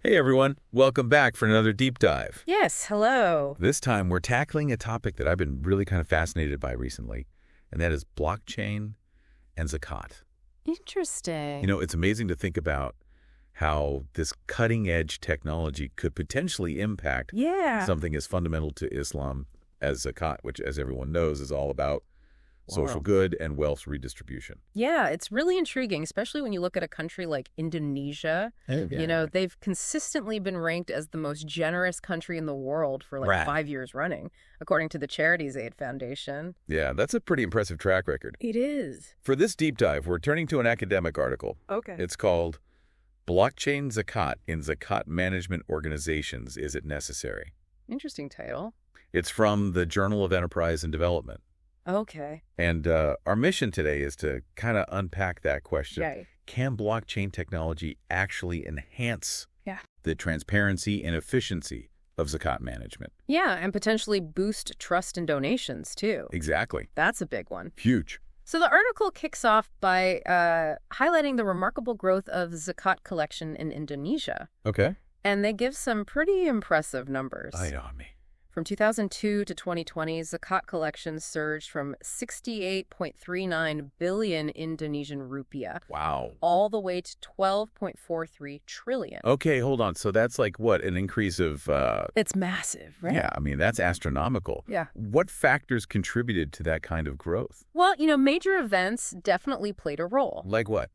Hey everyone, welcome back for another deep dive. Yes, hello. This time we're tackling a topic that I've been really kind of fascinated by recently, and that is blockchain and Zakat. Interesting. It's amazing to think about how this cutting-edge technology could potentially impact something as fundamental to Islam as Zakat, which, as everyone knows, is all about social good and wealth redistribution. Yeah, it's really intriguing, especially when you look at a country like Indonesia. They've consistently been ranked as the most generous country in the world for 5 years running, according to the Charities Aid Foundation. Yeah, that's a pretty impressive track record. It is. For this deep dive, we're turning to an academic article. Okay. It's called Blockchain Zakat in Zakat Management Organizations, Is It Necessary? Interesting title. It's from the Journal of Enterprise and Development. Okay. And our mission today is to kind of unpack that question. Right. Can blockchain technology actually enhance Yeah. the transparency and efficiency of Zakat management? Yeah, and potentially boost trust in donations, too. Exactly. That's a big one. Huge. So the article kicks off by highlighting the remarkable growth of Zakat collection in Indonesia. Okay. And they give some pretty impressive numbers. Lay it on me. From 2002 to 2020, Zakat collections surged from 68.39 billion Indonesian rupiah Wow. all the way to 12.43 trillion. Okay, hold on. So that's like what, an increase of... It's massive, right? Yeah, I mean, that's astronomical. Yeah. What factors contributed to that kind of growth? Well, major events definitely played a role. Like what?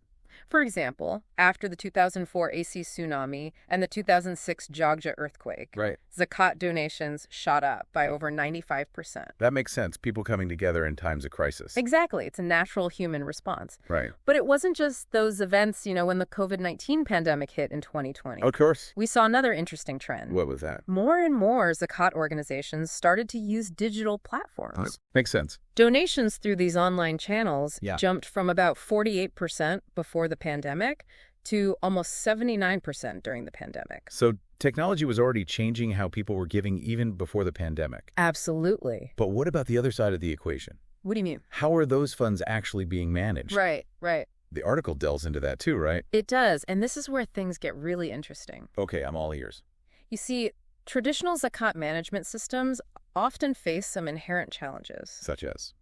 For example, after the 2004 AC tsunami and the 2006 Jogja earthquake, Right. Zakat donations shot up by over 95%. That makes sense. People coming together in times of crisis. Exactly. It's a natural human response. Right. But it wasn't just those events, when the COVID-19 pandemic hit in 2020. Of course. We saw another interesting trend. What was that? More and more Zakat organizations started to use digital platforms. Makes sense. Donations through these online channels Yeah. jumped from about 48% before the pandemic to almost 79% during the pandemic. So technology was already changing how people were giving even before the pandemic. Absolutely. But what about the other side of the equation? What do you mean? How are those funds actually being managed? Right. The article delves into that too, right? It does. And this is where things get really interesting. Okay, I'm all ears. You see, traditional Zakat management systems often face some inherent challenges. Such as?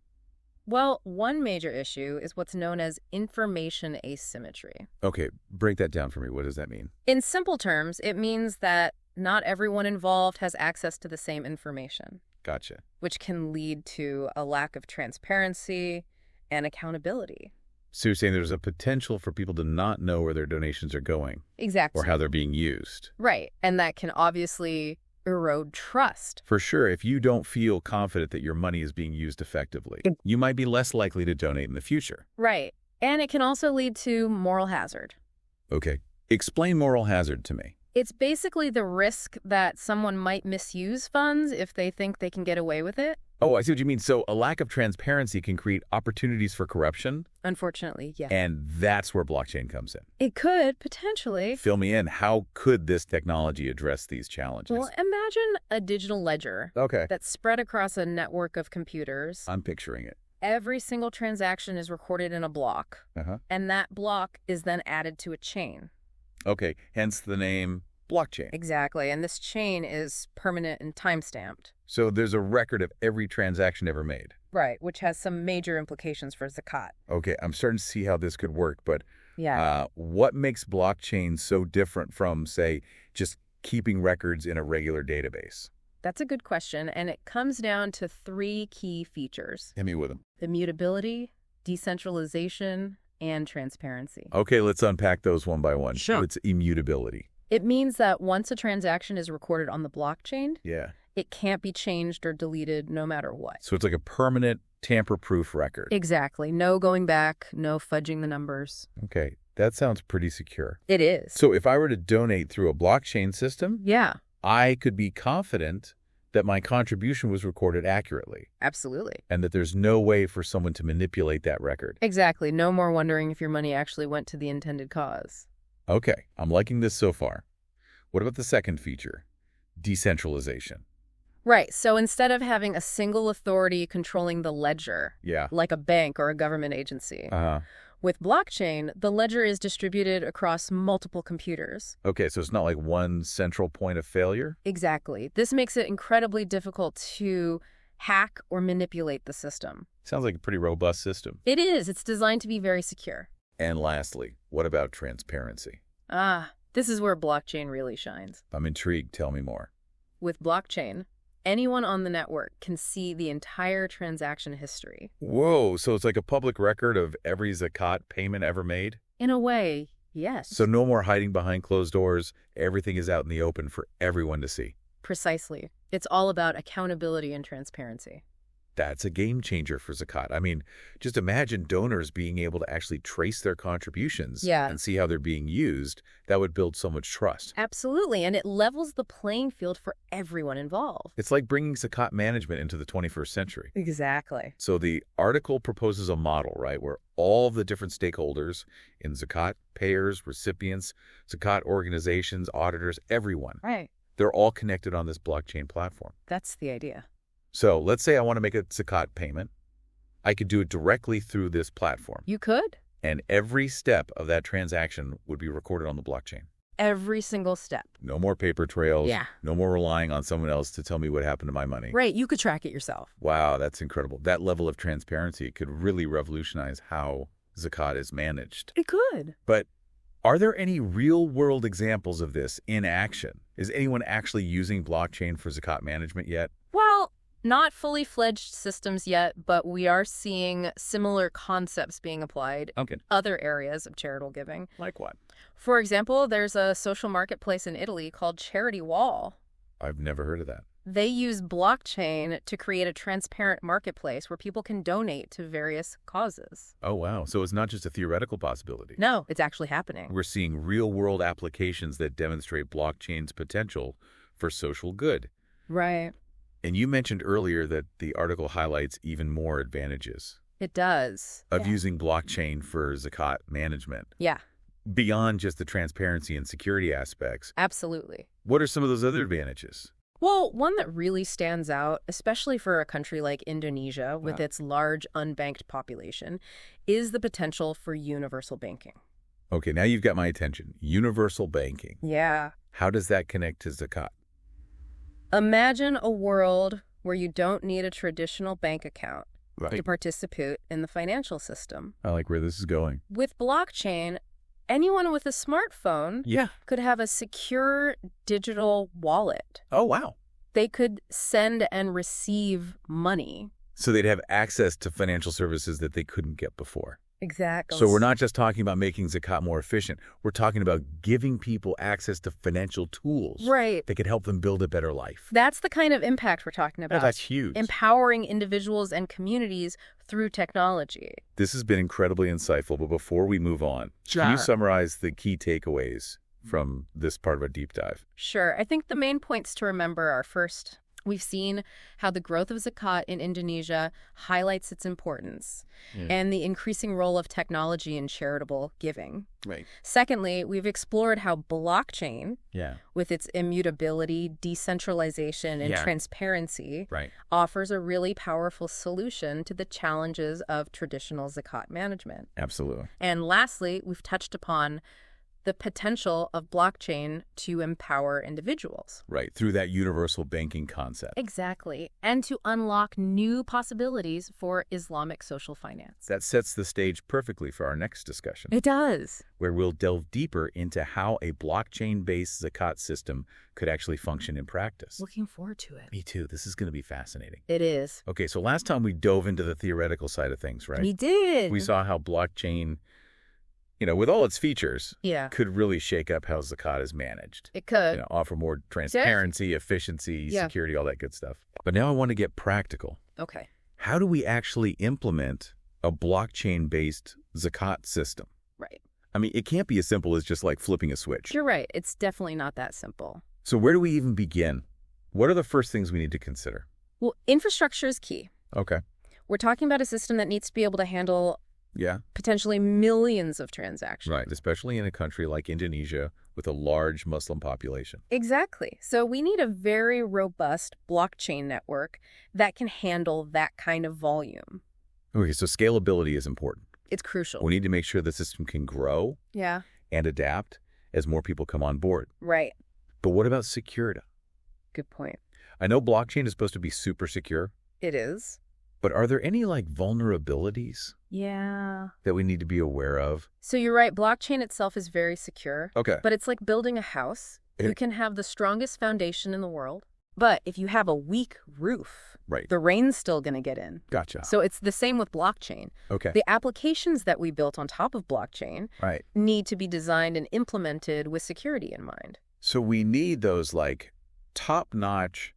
Well, one major issue is what's known as information asymmetry. Okay, break that down for me. What does that mean? In simple terms, it means that not everyone involved has access to the same information, Gotcha. which can lead to a lack of transparency and accountability. So you're saying there's a potential for people to not know where their donations are going Exactly. or how they're being used. Right. And that can obviously erode trust. For sure, if you don't feel confident that your money is being used effectively, you might be less likely to donate in the future. Right. And it can also lead to moral hazard. Okay. Explain moral hazard to me. It's basically the risk that someone might misuse funds if they think they can get away with it. Oh, I see what you mean. So a lack of transparency can create opportunities for corruption, Unfortunately, yes. and that's where blockchain comes in. It could, potentially. Fill me in. How could this technology address these challenges? Well, imagine a digital ledger Okay. that's spread across a network of computers. I'm picturing it. Every single transaction is recorded in a block, and that block is then added to a chain. Okay, hence the name blockchain. Exactly, and this chain is permanent and time-stamped. So there's a record of every transaction ever made. Right, which has some major implications for Zakat. Okay, I'm starting to see how this could work, but Yeah. what makes blockchain so different from, say, just keeping records in a regular database? That's a good question, and it comes down to three key features: Hit me with them. immutability, decentralization, and transparency. Okay, let's unpack those one by one. Sure. It's immutability. It means that once a transaction is recorded on the blockchain, Yeah. it can't be changed or deleted no matter what. So it's like a permanent tamper-proof record. Exactly. No going back, no fudging the numbers. Okay, that sounds pretty secure. It is. So if I were to donate through a blockchain system, Yeah, I could be confident that my contribution was recorded accurately absolutely. and that there's no way for someone to manipulate that record. Exactly. No more wondering if your money actually went to the intended cause. Okay, I'm liking this so far. What about the second feature? Decentralization. Right. So instead of having a single authority controlling the ledger, Yeah. like a bank or a government agency, With blockchain, the ledger is distributed across multiple computers. Okay, so it's not like one central point of failure? Exactly. This makes it incredibly difficult to hack or manipulate the system. Sounds like a pretty robust system. It is. It's designed to be very secure. And lastly, what about transparency? This is where blockchain really shines. I'm intrigued. Tell me more. With blockchain, anyone on the network can see the entire transaction history. Whoa, so it's like a public record of every Zakat payment ever made? In a way, yes. So no more hiding behind closed doors. Everything is out in the open for everyone to see. Precisely. It's all about accountability and transparency. That's a game changer for Zakat. I mean, just imagine donors being able to actually trace their contributions and see how they're being used. That would build so much trust. Absolutely, and it levels the playing field for everyone involved. It's like bringing Zakat management into the 21st century. Exactly. So the article proposes a model, right, where all of the different stakeholders in Zakat, payers, recipients, Zakat organizations, auditors, everyone, right, they're all connected on this blockchain platform. That's the idea. So let's say I want to make a Zakat payment. I could do it directly through this platform. You could? And every step of that transaction would be recorded on the blockchain. Every single step. No more paper trails. Yeah. No more relying on someone else to tell me what happened to my money. Right. You could track it yourself. Wow, that's incredible. That level of transparency could really revolutionize how Zakat is managed. It could. But are there any real-world examples of this in action? Is anyone actually using blockchain for Zakat management yet? Well, not fully fledged systems yet, but we are seeing similar concepts being applied in other areas of charitable giving. Like what? For example, there's a social marketplace in Italy called Charity Wall. I've never heard of that. They use blockchain to create a transparent marketplace where people can donate to various causes. Oh, wow. So it's not just a theoretical possibility. No, it's actually happening. We're seeing real-world applications that demonstrate blockchain's potential for social good. Right. And you mentioned earlier that the article highlights even more advantages. It does. Of using blockchain for Zakat management. Yeah. Beyond just the transparency and security aspects. Absolutely. What are some of those other advantages? Well, one that really stands out, especially for a country like Indonesia with its large unbanked population, is the potential for universal banking. Okay, now you've got my attention. Universal banking. Yeah. How does that connect to Zakat? Imagine a world where you don't need a traditional bank account to participate in the financial system. I like where this is going. With blockchain, anyone with a smartphone could have a secure digital wallet. Oh, wow. They could send and receive money. So they'd have access to financial services that they couldn't get before. Exactly. So we're not just talking about making Zakat more efficient. We're talking about giving people access to financial tools that could help them build a better life. That's the kind of impact we're talking about. That's huge. Empowering individuals and communities through technology. This has been incredibly insightful, but before we move on, can you summarize the key takeaways from this part of our deep dive? Sure. I think the main points to remember are, first, we've seen how the growth of Zakat in Indonesia highlights its importance and the increasing role of technology in charitable giving. Right. Secondly, we've explored how blockchain, with its immutability, decentralization, and transparency, offers a really powerful solution to the challenges of traditional Zakat management. Absolutely. And lastly, we've touched upon the potential of blockchain to empower individuals. Right, through that universal banking concept. Exactly, and to unlock new possibilities for Islamic social finance. That sets the stage perfectly for our next discussion. It does. Where we'll delve deeper into how a blockchain-based Zakat system could actually function in practice. Looking forward to it. Me too. This is going to be fascinating. It is. Okay, so last time we dove into the theoretical side of things, right? We did. We saw how blockchain, with all its features, could really shake up how Zakat is managed. It could. Offer more transparency, efficiency, security, all that good stuff. But now I want to get practical. Okay. How do we actually implement a blockchain-based Zakat system? Right. I mean, it can't be as simple as just like flipping a switch. You're right. It's definitely not that simple. So where do we even begin? What are the first things we need to consider? Well, infrastructure is key. Okay. We're talking about a system that needs to be able to handle potentially millions of transactions. Right, especially in a country like Indonesia with a large Muslim population. Exactly. So we need a very robust blockchain network that can handle that kind of volume. Okay, so scalability is important. It's crucial. We need to make sure the system can grow and adapt as more people come on board. Right. But what about security? Good point. I know blockchain is supposed to be super secure. It is. But are there any vulnerabilities that we need to be aware of? So you're right. Blockchain itself is very secure. Okay. But it's like building a house. You can have the strongest foundation in the world. But if you have a weak roof, the rain's still going to get in. Gotcha. So it's the same with blockchain. Okay. The applications that we built on top of blockchain need to be designed and implemented with security in mind. So we need those top-notch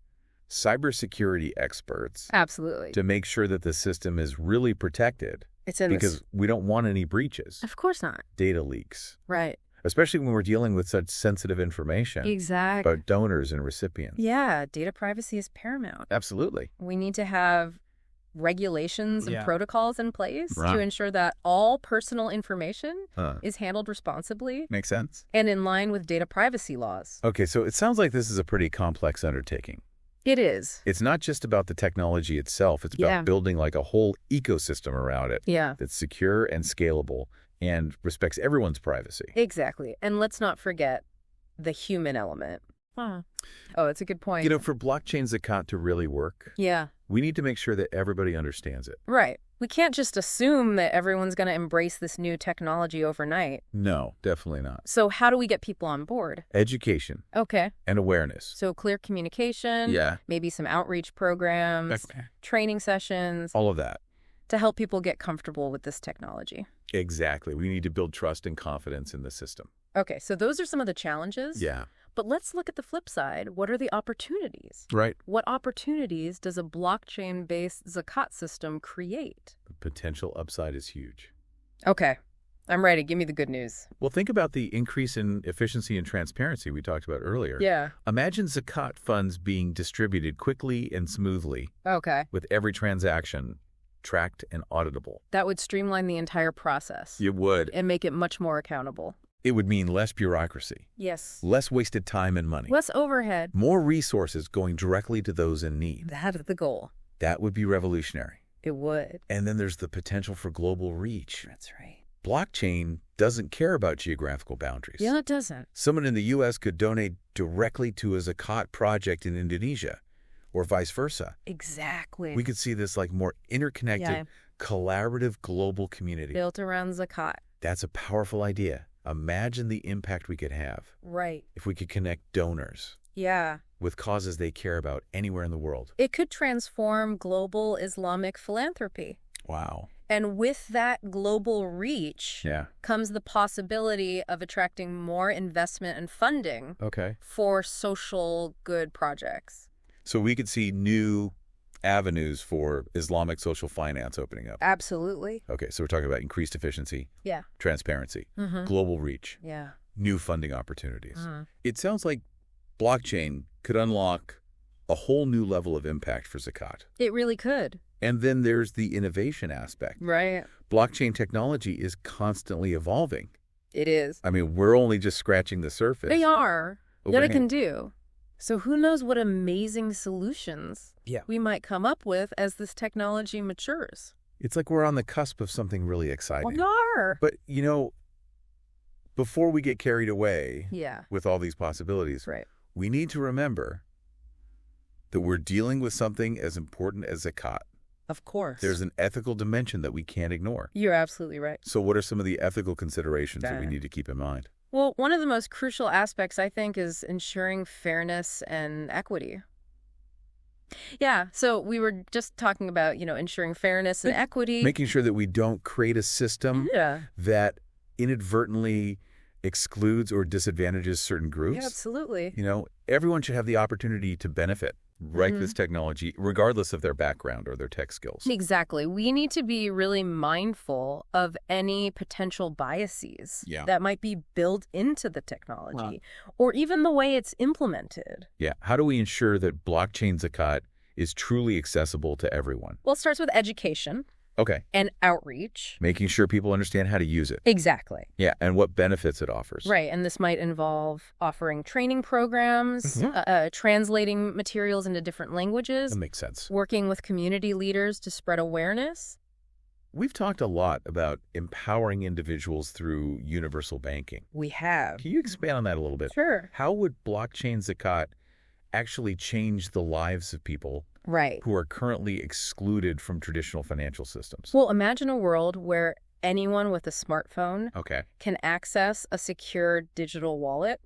cybersecurity experts. Absolutely. To make sure that the system is really protected. Because we don't want any breaches. Of course not. Data leaks. Right. Especially when we're dealing with such sensitive information. Exactly. About donors and recipients. Yeah, data privacy is paramount. Absolutely. We need to have regulations and protocols in place to ensure that all personal information is handled responsibly. Makes sense. And in line with data privacy laws. Okay, so it sounds like this is a pretty complex undertaking. It is. It's not just about the technology itself. It's about building a whole ecosystem around it. That's secure and scalable and respects everyone's privacy. Exactly. And let's not forget the human element. Oh, that's a good point. For blockchain Zakat to really work, we need to make sure that everybody understands it. Right. We can't just assume that everyone's going to embrace this new technology overnight. No, definitely not. So how do we get people on board? Education. Okay. And awareness. So clear communication. Maybe some outreach programs, training sessions. All of that. To help people get comfortable with this technology. Exactly. We need to build trust and confidence in the system. Okay, so those are some of the challenges. Yeah. But let's look at the flip side. What are the opportunities? Right. What opportunities does a blockchain-based Zakat system create? The potential upside is huge. Okay, I'm ready. Give me the good news. Well, think about the increase in efficiency and transparency we talked about earlier. Yeah. Imagine Zakat funds being distributed quickly and smoothly. Okay. With every transaction tracked and auditable. That would streamline the entire process. It would. And make it much more accountable. It would mean less bureaucracy. Yes. Less wasted time and money. Less overhead. More resources going directly to those in need. That's the goal. That would be revolutionary. It would. And then there's the potential for global reach. That's right. Blockchain doesn't care about geographical boundaries. Yeah, it doesn't. Someone in the U.S. could donate directly to a Zakat project in Indonesia. Or vice versa. Exactly. We could see this more interconnected, collaborative global community. Built around Zakat. That's a powerful idea. Imagine the impact we could have. Right. If we could connect donors. Yeah. With causes they care about anywhere in the world. It could transform global Islamic philanthropy. Wow. And with that global reach comes the possibility of attracting more investment and funding for social good projects. So we could see new avenues for Islamic social finance opening up. Absolutely. Okay, so we're talking about increased efficiency, transparency, global reach, new funding opportunities. It sounds like blockchain could unlock a whole new level of impact for Zakat. It really could. And then there's the innovation aspect. Right. Blockchain technology is constantly evolving. It is. I mean, we're only just scratching the surface. They are. What it can do. So who knows what amazing solutions we might come up with as this technology matures. It's like we're on the cusp of something really exciting. We are. But, before we get carried away with all these possibilities, we need to remember that we're dealing with something as important as Zakat. Of course. There's an ethical dimension that we can't ignore. You're absolutely right. So what are some of the ethical considerations that we need to keep in mind? Well, one of the most crucial aspects, I think, is ensuring fairness and equity. Yeah, so we were just talking about, ensuring fairness and equity. Making sure that we don't create a system that inadvertently excludes or disadvantages certain groups. Yeah, absolutely. Everyone should have the opportunity to benefit this technology, regardless of their background or their tech skills. Exactly. We need to be really mindful of any potential biases that might be built into the technology or even the way it's implemented. Yeah. How do we ensure that blockchain Zakat is truly accessible to everyone? Well, it starts with education. Okay. And outreach. Making sure people understand how to use it. Exactly. Yeah, and what benefits it offers. Right, and this might involve offering training programs, translating materials into different languages. That makes sense. Working with community leaders to spread awareness. We've talked a lot about empowering individuals through universal banking. We have. Can you expand on that a little bit? Sure. How would blockchain Zakat actually change the lives of people who are currently excluded from traditional financial systems? Well, imagine a world where anyone with a smartphone can access a secure digital wallet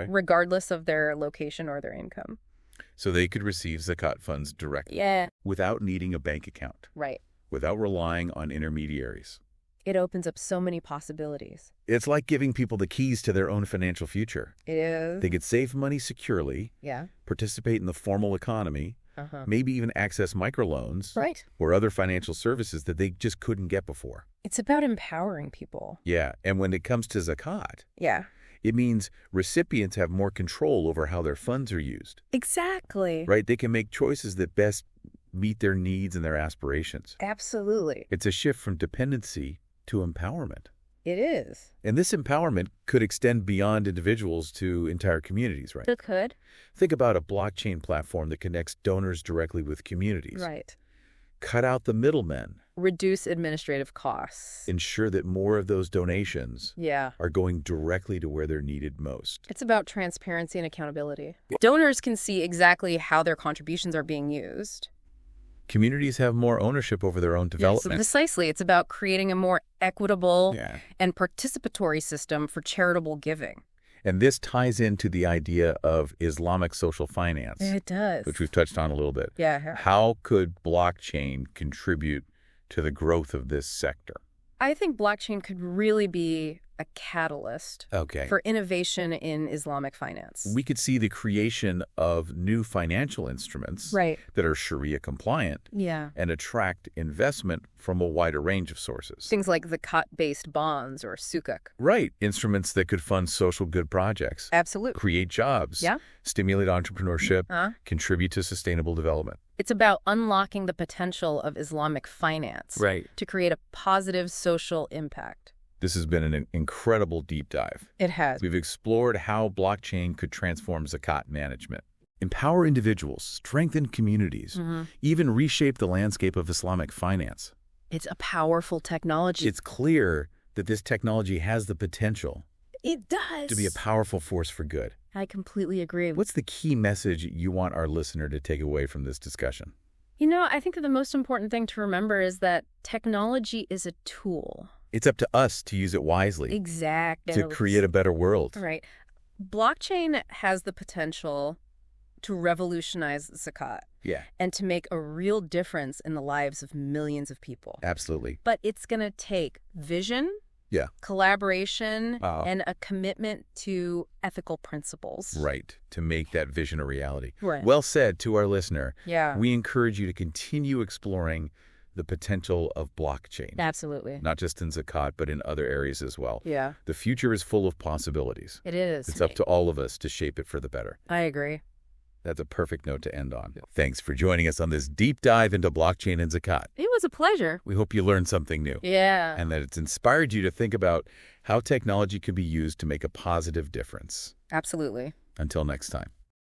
regardless of their location or their income. So they could receive Zakat funds directly without needing a bank account. Right. Without relying on intermediaries. It opens up so many possibilities. It's like giving people the keys to their own financial future. It is. They could save money securely, participate in the formal economy, maybe even access microloans or other financial services that they just couldn't get before. It's about empowering people. Yeah, and when it comes to Zakat, it means recipients have more control over how their funds are used. Exactly. Right? They can make choices that best meet their needs and their aspirations. Absolutely. It's a shift from dependency to empowerment. It is. And this empowerment could extend beyond individuals to entire communities, right? It could. Think about a blockchain platform that connects donors directly with communities. Right. Cut out the middlemen. Reduce administrative costs. Ensure that more of those donations are going directly to where they're needed most. It's about transparency and accountability. Donors can see exactly how their contributions are being used. Communities have more ownership over their own development. Precisely. It's about creating a more equitable and participatory system for charitable giving. And this ties into the idea of Islamic social finance. It does. Which we've touched on a little bit. Yeah. How could blockchain contribute to the growth of this sector? I think blockchain could really be a catalyst for innovation in Islamic finance. We could see the creation of new financial instruments that are Sharia compliant and attract investment from a wider range of sources. Things like Zakat-based bonds or sukuk. Right. Instruments that could fund social good projects. Absolutely. Create jobs. Stimulate entrepreneurship. Contribute to sustainable development. It's about unlocking the potential of Islamic finance to create a positive social impact. This has been an incredible deep dive. It has. We've explored how blockchain could transform Zakat management, empower individuals, strengthen communities, even reshape the landscape of Islamic finance. It's a powerful technology. It's clear that this technology has the potential to be a powerful force for good. I completely agree. What's the key message you want our listener to take away from this discussion? You know, I think that the most important thing to remember is that technology is a tool. It's up to us to use it wisely. Exactly. To create a better world. Right. Blockchain has the potential to revolutionize Zakat. And to make a real difference in the lives of millions of people. Absolutely. But it's going to take vision, collaboration, and a commitment to ethical principles. Right. To make that vision a reality. Right. Well said to our listener. We encourage you to continue exploring the potential of blockchain. Absolutely. Not just in Zakat, but in other areas as well. The future is full of possibilities. It is. It's up to all of us to shape it for the better. I agree. That's a perfect note to end on. Thanks for joining us on this deep dive into blockchain and Zakat. It was a pleasure. We hope you learned something new. And that it's inspired you to think about how technology can be used to make a positive difference. Absolutely. Until next time.